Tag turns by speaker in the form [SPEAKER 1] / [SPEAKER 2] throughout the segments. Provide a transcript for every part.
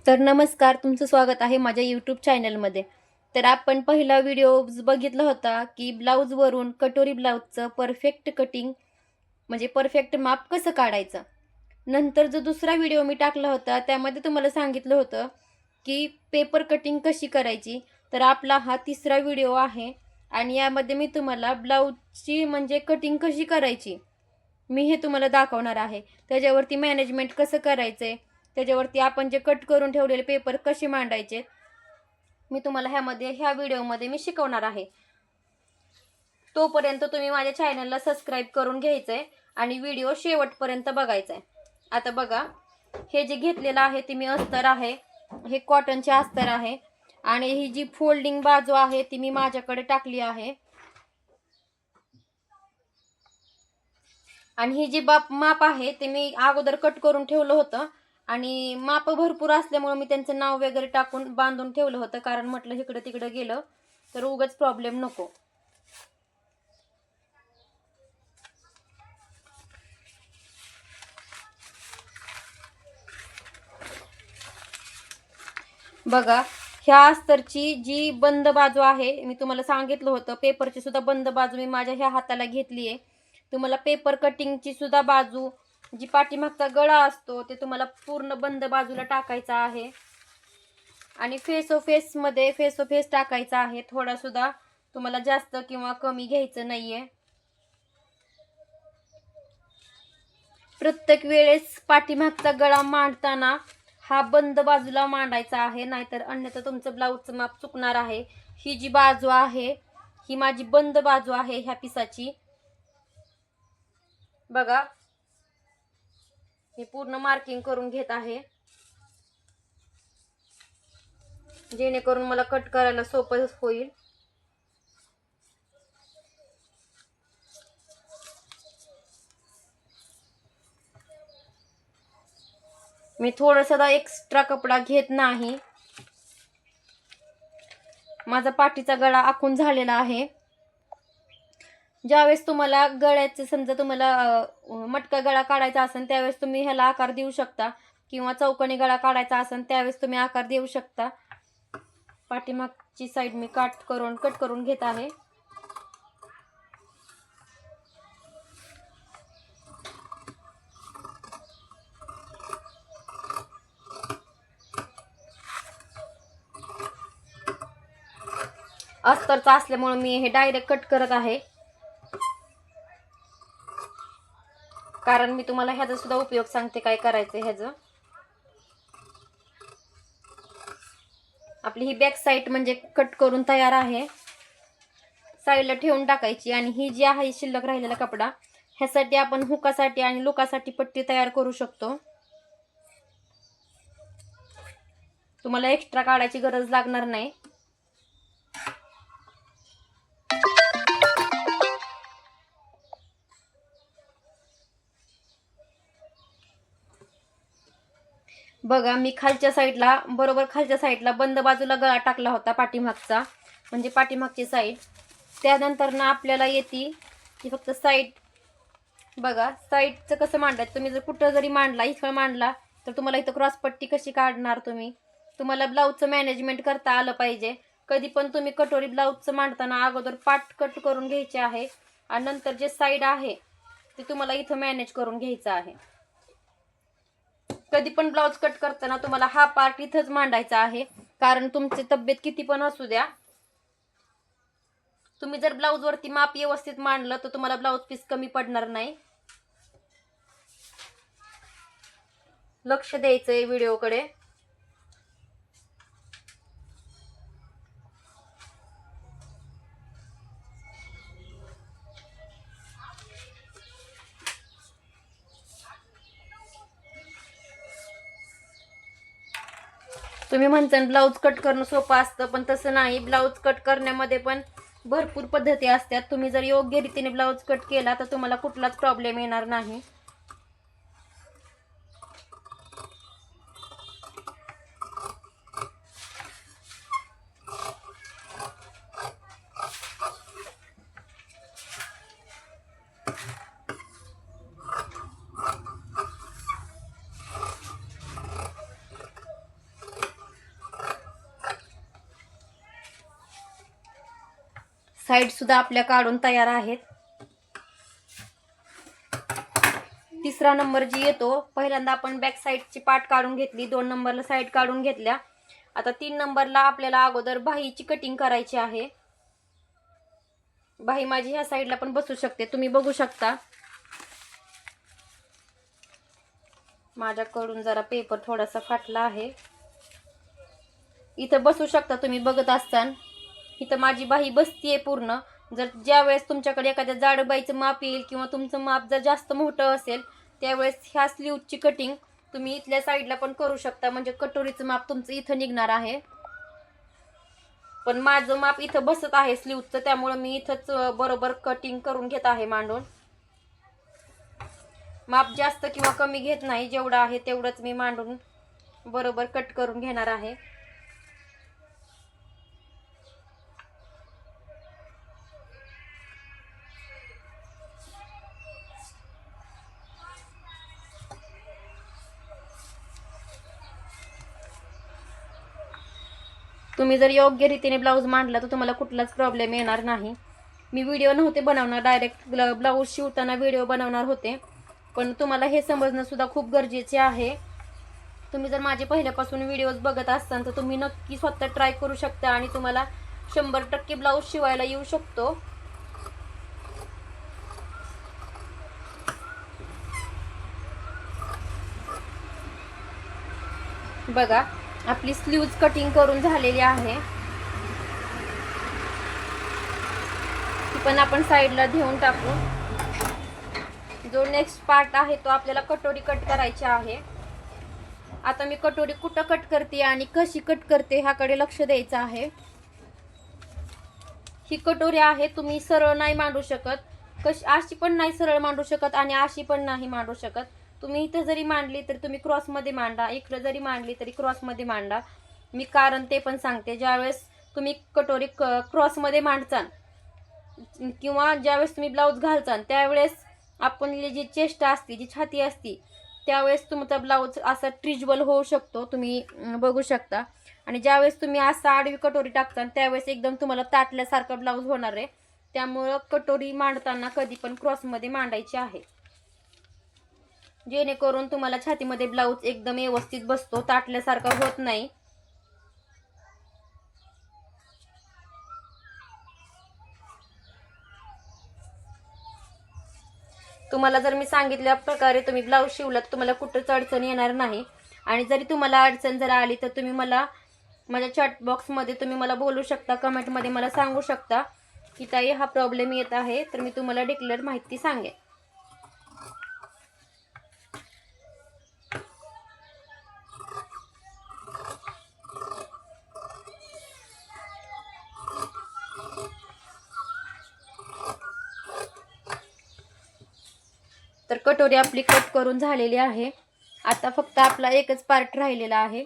[SPEAKER 1] तर नमस्कार, तुमचं स्वागत आहे माझ्या यूट्यूब चॅनलमध्ये. तर आपण पहिला व्हिडिओ बघितला होता की ब्लाऊजवरून कटोरी ब्लाऊजचं परफेक्ट कटिंग म्हणजे परफेक्ट माप कसं काढायचं. नंतर जो दुसरा व्हिडिओ मी टाकला होता त्यामध्ये तुम्हाला सांगितलं होतं की पेपर कटिंग कशी करायची. तर आपला हा तिसरा व्हिडिओ आहे आणि यामध्ये मी तुम्हाला ब्लाऊजची म्हणजे कटिंग कशी करायची मी हे तुम्हाला दाखवणार आहे. त्याच्यावरती मॅनेजमेंट कसं करायचं त्याच्यावरती आपण जे कट करून ठेवलेले पेपर कसे मांडायचे मी तुम्हाला ह्या व्हिडिओमध्ये मी शिकवणार आहे. तोपर्यंत तुम्ही माझ्या चॅनलला सबस्क्राईब करून घ्यायचंय आणि व्हिडिओ शेवटपर्यंत बघायचा आहे. आता बघा, हे जे घेतलेलं आहे ते मी अस्तर आहे, हे कॉटनचे अस्तर आहे आणि ही जी फोल्डिंग बाजू आहे ती मी माझ्याकडे टाकली आहे. आणि ही जी माप आहे ते मी अगोदर कट करून ठेवलं होतं आणि माप भरपूर असल्यामुळे मी त्यांचं नाव वगैरे टाकून बांधून ठेवलं होतं, कारण म्हटलं इकडं तिकडं गेलं तर उगाच प्रॉब्लेम नको. बघा, ह्या अस्तरची जी बंद बाजू आहे मी तुम्हाला सांगितलं होतं, पेपरची सुद्धा बंद बाजू मी माझ्या ह्या हाताला घेतली आहे. तुम्हाला पेपर कटिंगची सुद्धा बाजू जी पाठीमागचा गळा असतो ते तुम्हाला पूर्ण बंद बाजूला टाकायचा आहे आणि फेस टू फेस टाकायचा आहे. थोडा सुद्धा तुम्हाला जास्त किंवा कमी घ्यायचं नाहीये. प्रत्येक वेळेस पाठीमागचा गळा मांडताना हा बंद बाजूला मांडायचा आहे, नाहीतर अन्यथा तुमचं ब्लाऊजचं माप चुकणार आहे. ही जी बाजू आहे ही माझी बंद बाजू आहे ह्या पिसाची. बघा, मी पूर्ण मार्किंग करून घेत आहे जेणेकरून मला कट करायला सोपं होईल. मी थोडासा एक्स्ट्रा कपडा घेत नाही. माझा पाठीचा गळा आखून झालेला आहे. ज्यावेळेस तुम्हाला गळ्याचे समजा तुम्हाला मटका गळा काढायचा असेल त्यावेळेस तुम्ही ह्याला आकार देऊ शकता, किंवा चौकोनी गळा काढायचा असेल त्यावेळेस तुम्ही आकार देऊ शकता. पाठीमागची साईड मी कट करून घेत आहे. अस्तरचा असल्यामुळे मी हे डायरेक्ट कट करत आहे, कारण मी तुम्हाला ह्याचा सुद्धा उपयोग सांगते काय करायचं. ह्याचं आपली ही बॅक साईड म्हणजे कट करून तयार आहे, साईडला ठेवून टाकायची. आणि ही जी आहे शिल्लक राहिलेला कपडा ह्यासाठी आपण हुकासाठी आणि लुकासाठी पट्टी तयार करू शकतो. तुम्हाला एक्स्ट्रा काढायची गरज लागणार नाही. बघा, मी बरोबर खालच्या साईडला बंद बाजूला गळा टाकला होता पाठीमागचा, म्हणजे पाठीमागची साईड. त्यानंतर ना आपल्याला येते की फक्त साईड. बघा, साईडचं कसं मांडायचं. तुम्ही जर कुठं जरी मांडला, इथं मांडला तर तुम्हाला इथं क्रॉस पट्टी कशी काढणार तुम्हाला ब्लाऊजचं मॅनेजमेंट करता आलं पाहिजे. कधी पण तुम्ही कटोरी ब्लाऊजचं मांडताना अगोदर पाठ कट करून घ्यायचे आहे आणि नंतर जे साईड आहे ते तुम्हाला इथं मॅनेज करून घ्यायचं आहे. कधी पण ब्लाऊज कट करताना तुम्हाला हा पार्ट इथंच मांडायचा आहे, कारण तुमची तब्येत किती पण असू द्या, तुम्ही जर ब्लाऊज वरती माप व्यवस्थित मांडलं तर तुम्हाला ब्लाऊज पीस कमी पडणार नाही. लक्ष द्यायचंय व्हिडिओकडे. तुम्ही म्हणता ब्लाऊज कट करणं सोपं असतं, पण तसं नाही. ब्लाऊज कट करण्यामध्ये पण भरपूर पद्धती असतात. तुम्ही जर योग्य रीतीने ब्लाऊज कट केला तर तुम्हाला कुठलाच प्रॉब्लेम येणार नाही. साईड सुद्धा आपल्या काढून तयार आहेत. तिसरा नंबर जी येतो, पहिल्यांदा आपण बॅक साईडची पार्ट काढून घेतली, 2 नंबरला साईड काढून घेतल्या. आता 3 नंबरला आपल्याला अगोदर बाहीची कटिंग करायची आहे. बाही माझी ह्या साईडला पण बसू शकते, तुम्ही बघू शकता. माझ्याकडून जरा पेपर थोडासा फाटला आहे. इथं बसू शकता तुम्ही बघत असताना. इथं माझी बाही बसतीये पूर्ण. जर ज्या वेळेस तुमच्याकडे एखाद्या जाड बाईचं माप येईल किंवा तुमचं माप जर जास्त मोठं असेल, त्यावेळेस ह्या स्लीवची कटिंग तुम्ही इथल्या साईडला पण करू शकता, म्हणजे कटोरीचं माप तुमचं इथं निघणार आहे. पण माझं माप इथं बसत आहे स्लीवचं, त्यामुळे मी इथंच बरोबर कटिंग करून घेत आहे मांडून. माप जास्त किंवा कमी घेत नाही, जेवढं आहे तेवढंच मी मांडून बरोबर कट करून घेणार आहे. तुम्ही जर योग्य रीतीने ब्लाऊज मांडला तर तुम्हाला कुठलाच प्रॉब्लेम येणार नाही. मी व्हिडिओ नव्हते बनवणार, डायरेक्ट ब्लाऊज शिवताना व्हिडिओ बनवणार होते, पण तुम्हाला हे समजणं सुद्धा खूप गरजेचे आहे. तुम्ही जर माझे पहिल्यापासून व्हिडिओज बघत असाल तर तुम्ही नक्की स्वतः ट्राय करू शकता आणि तुम्हाला 100% ब्लाऊज शिवायला येऊ शकतो. बघा, आपली स्लीव्ज कटिंग करून झालेली आहे. ती पण आपण साईडला ठेवून टाकू. जो नेक्स्ट पार्ट आहे तो आपल्याला कटोरी कट करायची आहे. आता मी कटोरी कुठं कट करते आणि कशी कट करते ह्याकडे लक्ष द्यायचं आहे. ही कटोरी आहे, तुम्ही सरळ नाही मांडू शकत, अशी पण नाही सरळ मांडू शकत आणि अशी पण नाही मांडू शकत. तुम्ही इथं जरी मांडली तर तुम्ही क्रॉसमध्ये मांडा, इकडं जरी मांडली तरी क्रॉसमध्ये मांडा. मी कारण ते पण सांगते. ज्यावेळेस तुम्ही कटोरी क्रॉसमध्ये मांडचाल किंवा ज्यावेळेस तुम्ही ब्लाऊज घालचाल त्यावेळेस आपली जी चेस्ट असते, जी छाती असते, त्यावेळेस तुमचा ब्लाऊज असा ट्रिजबल होऊ शकतो, तुम्ही बघू शकता. आणि ज्यावेळेस तुम्ही असा आडवी कटोरी टाकता त्यावेळेस एकदम तुम्हाला ताटल्यासारखा ब्लाऊज होणार आहे. त्यामुळं कटोरी मांडताना कधी पण क्रॉसमध्ये मांडायची आहे, जेणेकरून तुम्हाला छातीमध्ये ब्लाऊज एकदम व्यवस्थित बसतो, ताटल्यासारखा होत नाही. तुम्हाला जर मी सांगितल्या प्रकारे तुम्ही ब्लाऊज शिवलात तुम्हाला कुठंच अडचण येणार नाही. आणि जरी तुम्हाला अडचण जर आली तर तुम्ही मला माझ्या चॅट बॉक्समध्ये तुम्ही मला बोलू शकता, कमेंटमध्ये मला सांगू शकता की ताई हा प्रॉब्लेम येत आहे, तर मी तुम्हाला डिक्लेअर माहिती सांगेन. तर कटोरी आपली कट करून झालेली आहे. आता फक्त आपला एकच पार्ट राहिलेला आहे,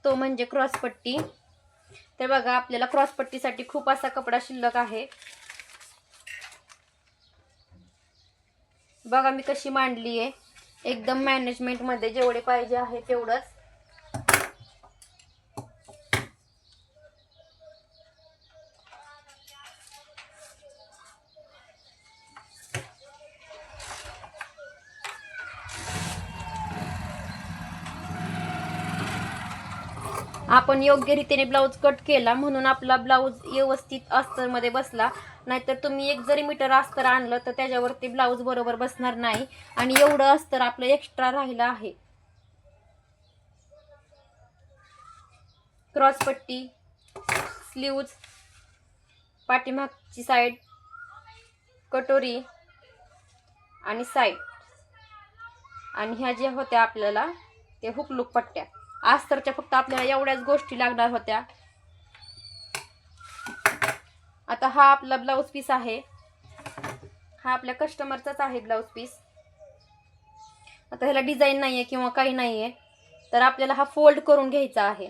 [SPEAKER 1] तो म्हणजे क्रॉसपट्टी. तर बघा, आपल्याला क्रॉसपट्टीसाठी खूप असा कपडा शिल्लक आहे. बघा मी कशी मांडली आहे, एकदम मॅनेजमेंटमध्ये जेवढे पाहिजे आहे तेवढंच. आपण योग्य रीतीने ब्लाऊज कट केला म्हणून आपला ब्लाऊज व्यवस्थित अस्तरमध्ये बसला. नाहीतर तुम्ही एक जरी मीटर अस्तर आणलं तर त्याच्यावरती ब्लाऊज बरोबर बसणार नाही आणि एवढं अस्तर आपलं एक्स्ट्रा राहिलं आहे. क्रॉसपट्टी, स्लीव्ज, पाठीमागची साईड, कटोरी आणि साईड, आणि ह्या ज्या होत्या आपल्याला ते हुकलूक पट्ट्या, अस्तरच्या फक्त आपल्याला एवढ्याच गोष्टी लागणार होत्या. आता हा आपला ब्लाऊज पीस आहे, हा आपल्या कस्टमरचाच आहे ब्लाऊज पीस. आता ह्याला डिझाईन नाहीये किंवा काही नाहीये, तर आपल्याला हा फोल्ड करून घ्यायचा आहे.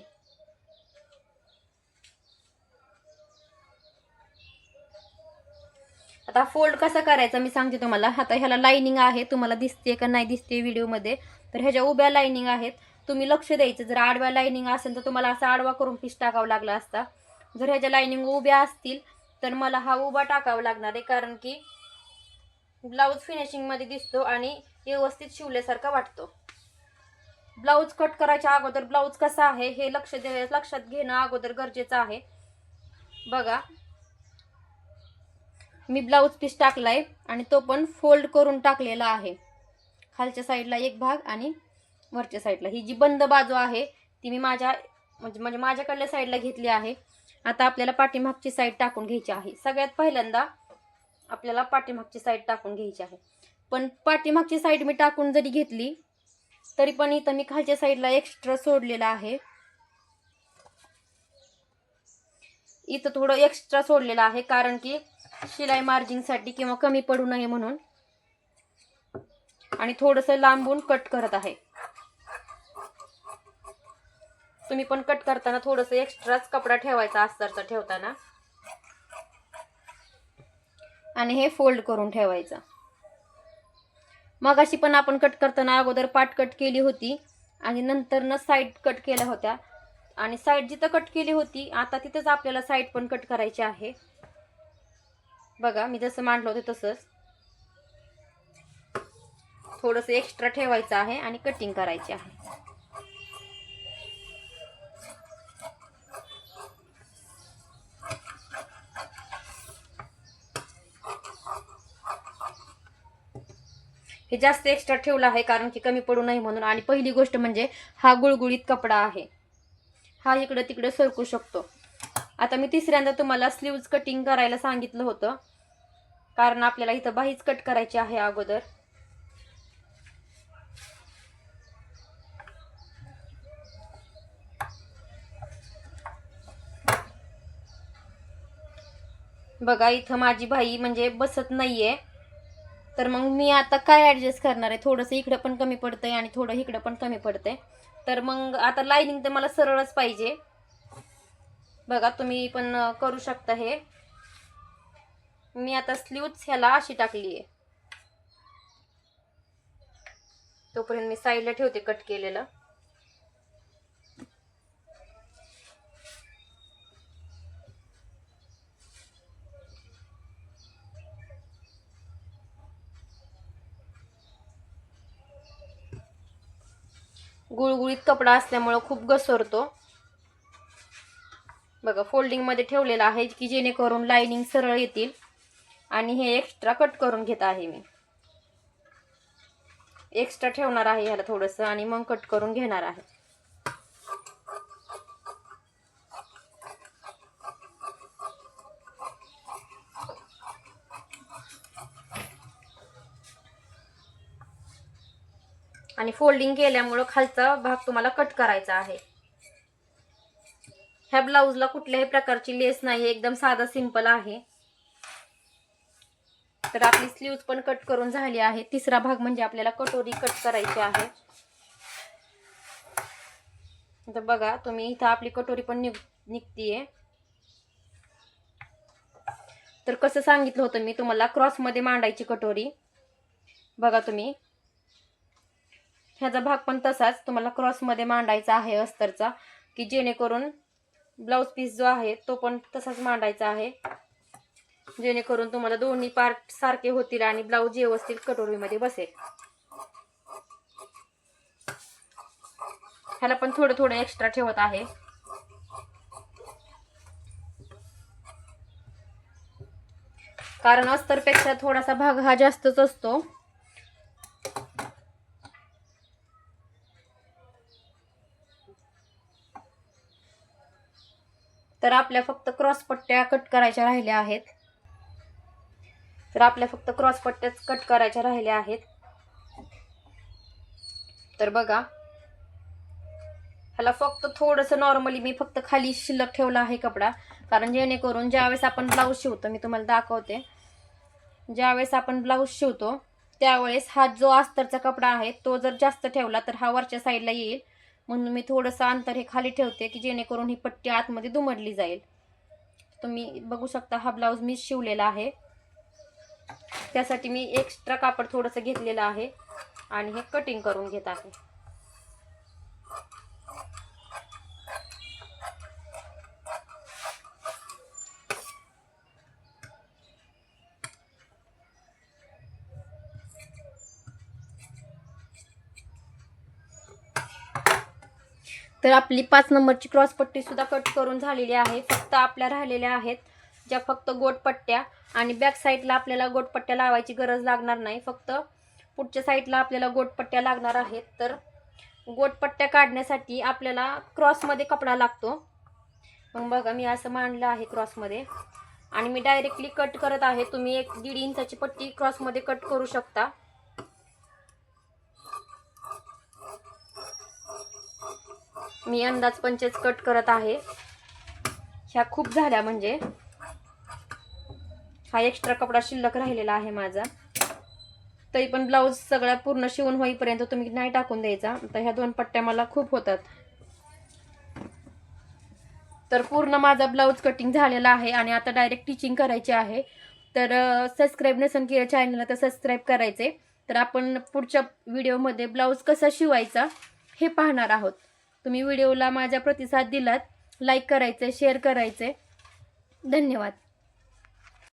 [SPEAKER 1] आता फोल्ड कसा करायचा मी सांगते तुम्हाला. आता ह्याला लाइनिंग आहे, तुम्हाला दिसते का नाही दिसते व्हिडिओमध्ये, तर ह्याच्या उभ्या लाइनिंग आहेत, तुम्ही लक्ष द्यायचं. जर आडव्या लाइनिंग असेल तर तुम्हाला असा आडवा करून पीस टाकावा लागला असता. जर ह्याच्या लाइनिंग उभ्या असतील तर मला हा उभा टाकावा लागणार आहे, कारण की ब्लाऊज फिनिशिंगमध्ये दिसतो आणि व्यवस्थित शिवल्यासारखा वाटतो. ब्लाऊज कट करायच्या अगोदर ब्लाऊज कसा आहे हे लक्षात घेणं अगोदर गरजेचं आहे. बघा, मी ब्लाऊज पीस टाकलाय आणि तो पण फोल्ड करून टाकलेला आहे. खालच्या साईडला एक भाग आणि वरच्या साईडला. ही जी बंद बाजू आहे ती मी म्हणजे माझ्याकडल्या साईडला घेतली आहे. आता आपल्याला पाठीमागची साईड टाकून घ्यायची आहे. सगळ्यात पहिल्यांदा आपल्याला पाठीमागची साईड टाकून घ्यायची आहे. पण पाठीमागची साईड मी टाकून जरी घेतली तरी पण इथं मी खालच्या साईडला एक्स्ट्रा सोडलेला आहे. इथं थोडं एक्स्ट्रा सोडलेलं आहे, कारण की शिलाई मार्जिनसाठी किंवा कमी पडू नये म्हणून. आणि थोडंसं लांबून कट करत आहे. तुम्ही पण कट करताना थोडंसं एक्स्ट्राच कपडा ठेवायचा अस्तरचा ठेवताना, आणि हे फोल्ड करून ठेवायचं. मगाशी पण आपण कट करताना अगोदर पाठ कट केली होती आणि नंतर साईड कट केल्या होत्या, आणि साईड जिथं कट केली होती आता तिथंच आपल्याला साईड पण कट करायची आहे. बघा, मी जसं मांडलं होतं तसंच थोडंसं एक्स्ट्रा ठेवायचं आहे आणि कटिंग करायची आहे. हे जास्त एक्स्ट्रा ठेवलं आहे कारण की कमी पडू नये म्हणून. आणि पहिली गोष्ट म्हणजे हा गुळगुळीत कपडा आहे, हा इकडं तिकडं सरकू शकतो. आता मी तिसऱ्यांदा तुम्हाला स्लीव्ज कटिंग करायला सांगितलं होतं, कारण आपल्याला इथं बाहीच कट करायची आहे अगोदर. बघा, इथं माझी बाही म्हणजे बसत नाहीये, तर मग मी आता काय ॲडजस्ट करणार आहे. थोडंसं इकडं पण कमी पडतंय आणि थोडं इकडं पण कमी पडतंय. तर मग आता लाईनिंग तर मला सरळच पाहिजे. बघा, तुम्ही पण करू शकता हे. मी आता स्लीव्ज ह्याला अशी टाकली आहे. तोपर्यंत मी साईडला ठेवते कट केलेलं. गुळगुळीत कपडा असल्यामुळं खूप घसरतो. बघा, फोल्डिंग मध्ये ठेवलेला आहे की जेणेकरून लाईनिंग सरळ येतील. आणि हे एक्स्ट्रा कट करून घेत आहे मी. एक्स्ट्रा ठेवणार आहे ह्याला थोडंसं आणि मग कट करून घेणार आहे. आणि फोल्डिंग केल्यामुळं खालचा भाग तुम्हाला कट करायचा आहे. ह्या ब्लाऊजला कुठल्याही प्रकारची लेस नाही, एकदम साधा सिंपल आहे. तर आपली स्लीव्ज पण कट करून झाली आहे. तिसरा भाग म्हणजे आपल्याला कटोरी कट करायची आहे. तर बघा, तुम्ही इथं आपली कटोरी पण निघतीये. तर कसं सांगितलं होतं मी तुम्हाला, क्रॉस मध्ये मांडायची कटोरी. बघा, तुम्ही ह्याचा भाग पण तसाच तुम्हाला क्रॉस मध्ये मांडायचा आहे अस्तरचा, की जेणेकरून ब्लाऊज पीस जो आहे तो पण तसाच मांडायचा आहे, जेणेकरून तुम्हाला दोन्ही पार्ट सारखे होतील आणि ब्लाऊज व्यवस्थित कटोरीमध्ये बसेल. ह्याला पण थोडं थोडं एक्स्ट्रा ठेवत आहे. कारण अस्तरपेक्षा थोडासा भाग हा जास्तच असतो. तर आपल्या फक्त क्रॉस पट्ट्या कट करायच्या राहिल्या आहेत. कट करायच्या राहिल्या आहेत. तर बघा, ह्याला फक्त थोडंसं नॉर्मली मी फक्त खाली शिल्लक ठेवला आहे कपडा, कारण जेणेकरून ज्यावेळेस आपण ब्लाऊज शिवतो, मी तुम्हाला दाखवते, ज्यावेळेस आपण ब्लाऊज शिवतो त्यावेळेस हा जो अस्तरचा कपडा आहे तो जर जास्त ठेवला तर हा वरच्या साईडला येईल, म्हणून मी थोडंसं अंतर हे खाली ठेवते की जेणेकरून ही पट्टी आतमध्ये दुमडली जाईल. तुम्ही बघू शकता, हा ब्लाऊज मी शिवलेला आहे, त्यासाठी मी एक्स्ट्रा कापड थोडंसं घेतलेलं आहे आणि हे कटिंग करून घेत आहे. तर आपली 5 नंबरची क्रॉस पट्टी सुद्धा कट करून झालेली आहे. फक्त आपल्या राहिलेल्या आहेत ज्या फक्त गोटपट्ट्या, आणि बॅक साईडला आपल्याला गोटपट्ट्या लावायची गरज लागणार नाही, फक्त पुढच्या साईडला आपल्याला गोटपट्ट्या लागणार आहेत. तर गोटपट्ट्या काढण्यासाठी आपल्याला क्रॉसमध्ये कपडा लागतो. मग बघा मी असं मांडलं आहे क्रॉसमध्ये, आणि मी डायरेक्टली कट करत आहे. तुम्ही 1-1.5 इंचाची पट्टी क्रॉसमध्ये कट करू शकता. मी अंदाज 5 कट करत आहे. ह्या खूप झाल्या, म्हणजे हा एक्स्ट्रा कपडा शिल्लक राहिलेला आहे माझा. तरी पण ब्लाऊज सगळा पूर्ण शिवून होईपर्यंत तुम्ही नाही टाकून द्यायचा. तर ह्या 2 पट्ट्या मला खूप होतात. तर पूर्ण माझा ब्लाऊज कटिंग झालेला आहे आणि आता डायरेक्ट टिचिंग करायची आहे. तर सबस्क्राईब नसेल केलं चॅनलला तर सबस्क्राईब करायचे. तर आपण पुढच्या व्हिडिओमध्ये ब्लाऊज कसा शिवायचा हे पाहणार आहोत. तुम्ही व्हिडिओला माझा प्रतिसाद दिलात, लाईक करायचे, शेअर करायचे. धन्यवाद.